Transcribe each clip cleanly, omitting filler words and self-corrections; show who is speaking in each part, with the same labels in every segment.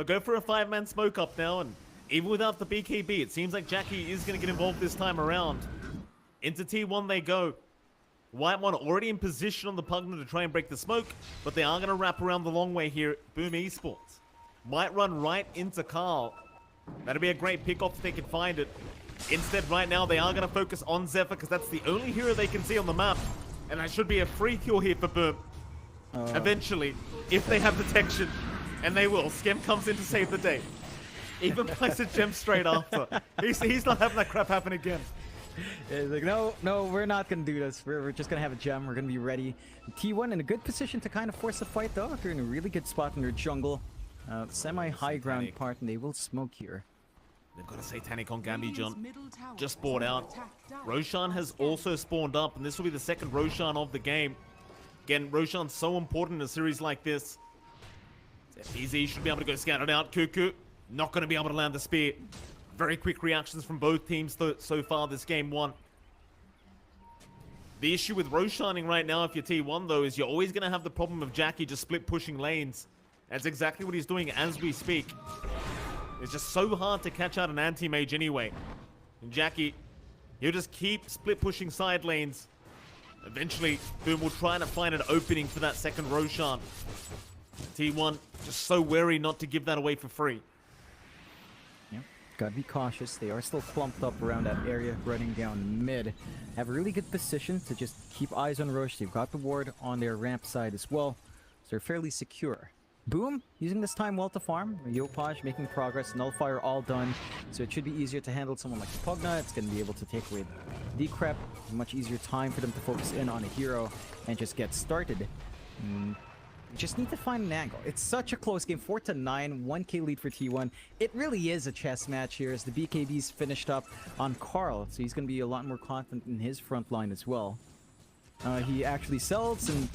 Speaker 1: They'll go for a 5-man smoke up now, and even without the BKB, it seems like Jackie is going to get involved this time around. Into T1 they go. White one already in position on the Pugna to try and break the smoke, but they are going to wrap around the long way here. Boom Esports might run right into Carl. That'd be a great pick-off if they can find it. Instead, right now, they are going to focus on Zephyr because that's the only hero they can see on the map. And that should be a free kill here for Boom. Eventually, if they have detection. And they will. Skem comes in to save the day. Even plays a gem straight after. He's not having that crap happen again.
Speaker 2: Yeah, he's like, no, we're not going to do this. We're just going to have a gem. We're going to be ready. T1 in a good position to kind of force a fight, though. They're in a really good spot in their jungle. Semi-high ground part, and they will smoke here.
Speaker 1: They've got a Satanic on Gambi John. Just spawned out. Roshan has also spawned up, and this will be the second Roshan of the game. Again, Roshan's so important in a series like this. FBZ should be able to go scout it out. Cuckoo not going to be able to land the spear. Very quick reactions from both teams so far this game one. The issue with Roshaning right now, if you're T1 though, is you're always going to have the problem of Jackie just split pushing lanes. That's exactly what he's doing as we speak. It's just so hard to catch out an anti-mage anyway. And Jackie, he'll just keep split pushing side lanes. Eventually, Boom will try to find an opening for that second Roshan. T1 just so wary not to give that away for free.
Speaker 2: Yep, gotta be cautious. They are still clumped up around that area, running down mid. Have a really good position to just keep eyes on Roche. They've got the ward on their ramp side as well, so they're fairly secure. Boom, using this time well to farm. Yopaj making progress, Nullfire all done, so it should be easier to handle someone like Pugna. It's going to be able to take away the Decrep. A much easier time for them to focus in on a hero and just get started. Just need to find an angle. It's such a close game, 4-9, 1k lead for T1. It really is a chess match here as the BKB's finished up on Carl, so he's going to be a lot more confident in his front line as well. He actually sells and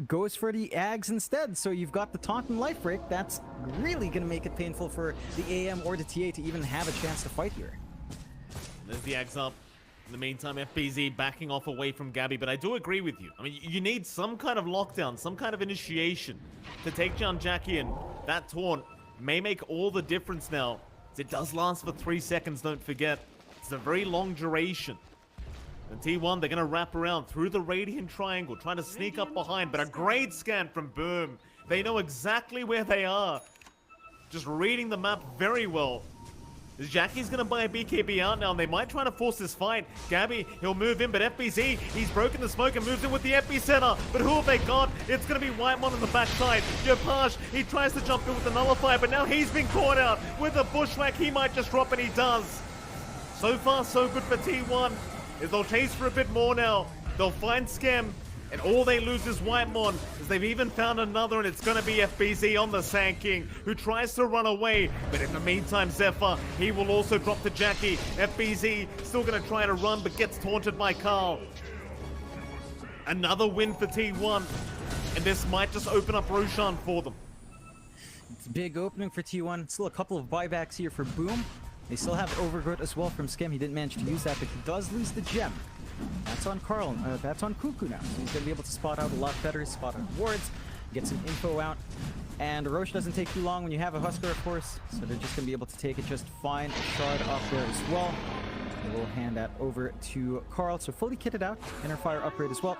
Speaker 2: goes for the Ags instead, so you've got the taunt and life break. That's really going to make it painful for the AM or the TA to even have a chance to fight here.
Speaker 1: There's the Ags up. In the meantime, FBZ backing off away from Gabby, but I do agree with you. I mean, you need some kind of lockdown, some kind of initiation to take down Jackie, and that taunt may make all the difference now. It does last for 3 seconds, don't forget. It's a very long duration. And T1, they're going to wrap around through the Radiant Triangle, trying to sneak up behind, but a great scan from Boom. They know exactly where they are. Just reading the map very well. Jackie's going to buy a BKB out now, and they might try to force this fight. Gabby, he'll move in, but FBZ, he's broken the smoke and moves in with the epicenter. But who have they got? It's going to be White Mon on the backside. Yopaj, he tries to jump in with the Nullifier, but now he's been caught out. With a bushwhack, he might just drop, and he does. So far, so good for T1. If they'll chase for a bit more now, they'll find Skem, and all they lose is White Mon, as they've even found another, and it's going to be FBZ on the Sand King, who tries to run away, but in the meantime, Zephyr, he will also drop to Jackie. FBZ still going to try to run, but gets taunted by Carl. Another win for T1, and this might just open up Roshan for them.
Speaker 2: It's a big opening for T1. Still a couple of buybacks here for Boom. They still have Overgrowth as well from Skem. He didn't manage to use that, but he does lose the gem. That's on Carl. That's on Cuckoo now. So he's going to be able to spot out a lot better, spot out wards, get some info out. And Roche doesn't take too long when you have a Husker, of course. So they're just going to be able to take it just fine. A shard up there as well. And we'll hand that over to Carl. So fully kitted out. Inner fire upgrade as well.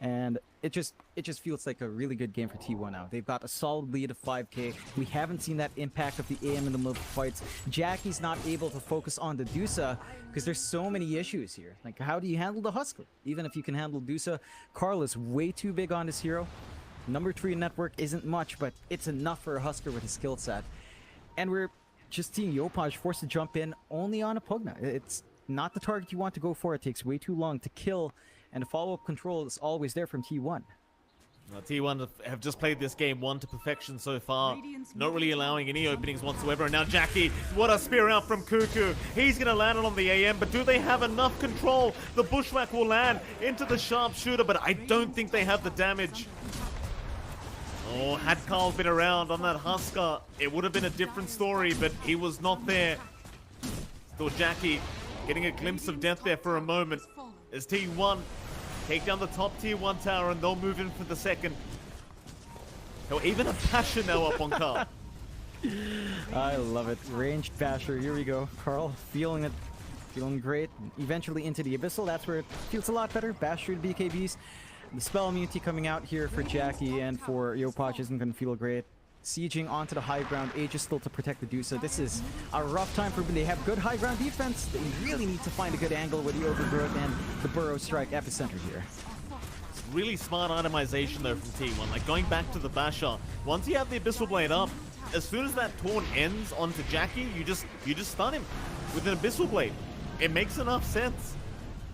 Speaker 2: And it just feels like a really good game for T1 now. They've got a solid lead of 5k. We haven't seen that impact of the AM in the middle of fights. Jackie's not able to focus on the Dusa because there's so many issues here. Like, how do you handle the Husker? Even if you can handle Dusa, Carl is way too big on this hero. Number 3 network isn't much, but it's enough for a Husker with his skill set. And we're just seeing Yopaj forced to jump in only on a Pugna. It's not the target you want to go for. It takes way too long to kill. And the follow-up control is always there from T1.
Speaker 1: T1 have just played this game 1 to perfection so far. Not really allowing any openings whatsoever. And now Jackie, what a spear out from Cuckoo. He's going to land it on the AM, but do they have enough control? The bushwhack will land into the sharpshooter, but I don't think they have the damage. Oh, had Carl been around on that Husker, it would have been a different story, but he was not there. Still Jackie getting a glimpse of death there for a moment. As T1 take down the top tier 1 tower, and they'll move in for the second. He'll even have passion now up on Carl.
Speaker 2: I love it. Ranged basher. Here we go. Carl feeling it. Feeling great. Eventually into the Abyssal. That's where it feels a lot better. Bash through the BKBs. The spell immunity coming out here for Jackie and for Yopach isn't going to feel great. Sieging onto the high ground. Aegis still to protect the Dusa. This is a rough time for them. They have good high ground defense. They really need to find a good angle with the Overgrowth and the Burrow Strike epicenter here.
Speaker 1: Really smart itemization though from T1. Like going back to the Basher, once you have the Abyssal Blade up, as soon as that taunt ends onto Jackie, you just stun him with an Abyssal Blade. It makes enough sense.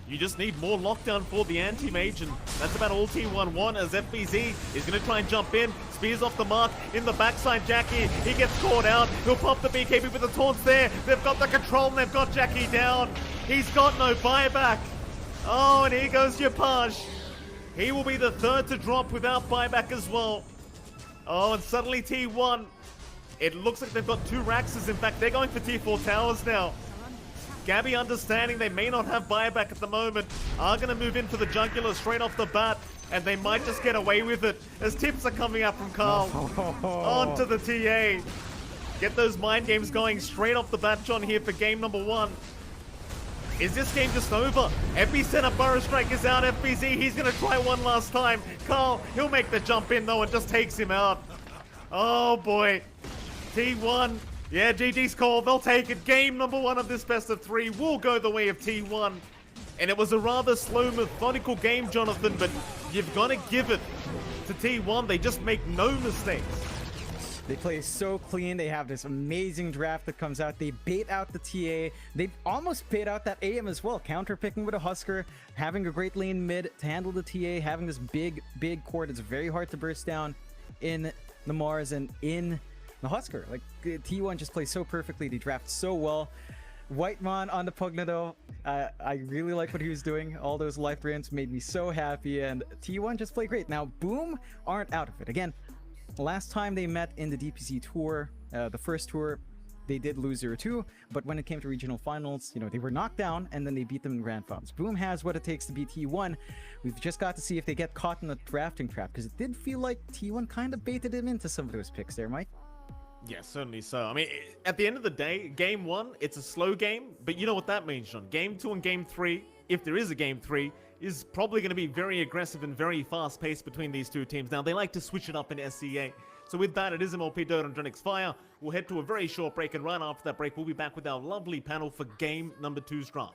Speaker 1: You just need more lockdown for the anti-mage, and that's about all T1 want, as FBZ is going to try and jump in. Spears off the mark in the backside. Jackie, he gets caught out. He'll pop the BKB with the taunts there. They've got the control and they've got Jackie down. He's got no buyback. Oh, and here goes Yopach. He will be the third to drop without buyback as well. Oh, and suddenly T1, it looks like they've got 2 Raxes. In fact, they're going for T4 towers now. Gabby, understanding they may not have buyback at the moment, are going to move in for the jugular straight off the bat, and they might just get away with it as tips are coming up from Carl. Onto the TA. Get those mind games going straight off the bat, John, here for game number 1. Is this game just over? Epicenter Burrow Strike is out. FBZ, he's going to try one last time. Carl, he'll make the jump in though and just takes him out. Oh boy. T1. Yeah, GG's call. They'll take it. Game number 1 of this best of 3 will go the way of T1. And it was a rather slow, methodical game, Jonathan, but you've got to give it to T1. They just make no mistakes.
Speaker 2: They play so clean. They have this amazing draft that comes out. They bait out the TA. They almost bait out that AM as well. Counter picking with a Husker, having a great lane mid to handle the TA, having this big core that's very hard to burst down in the Mars and in the Husker. Like, T1 just plays so perfectly. They draft so well. Whitemon on the Pugna though, I really like what he was doing. All those life drains made me so happy, and T1 just played great. Now, Boom aren't out of it. Again, last time they met in the DPC tour, the first tour, they did lose 0-2, but when it came to regional finals, you know, they were knocked down and then they beat them in grand finals. Boom has what it takes to beat T1. We've just got to see if they get caught in the drafting trap, because it did feel like T1 kind of baited him into some of those picks there, Mike.
Speaker 1: Yeah, certainly so. I mean, at the end of the day, game 1, it's a slow game, but you know what that means, John. Game 2 and game 3, if there is a game 3, is probably going to be very aggressive and very fast-paced between these two teams. Now, they like to switch it up in SCA. So with that, it is MLP Dota and Drenix Fire. We'll head to a very short break, and right after that break, we'll be back with our lovely panel for game number 2's draft.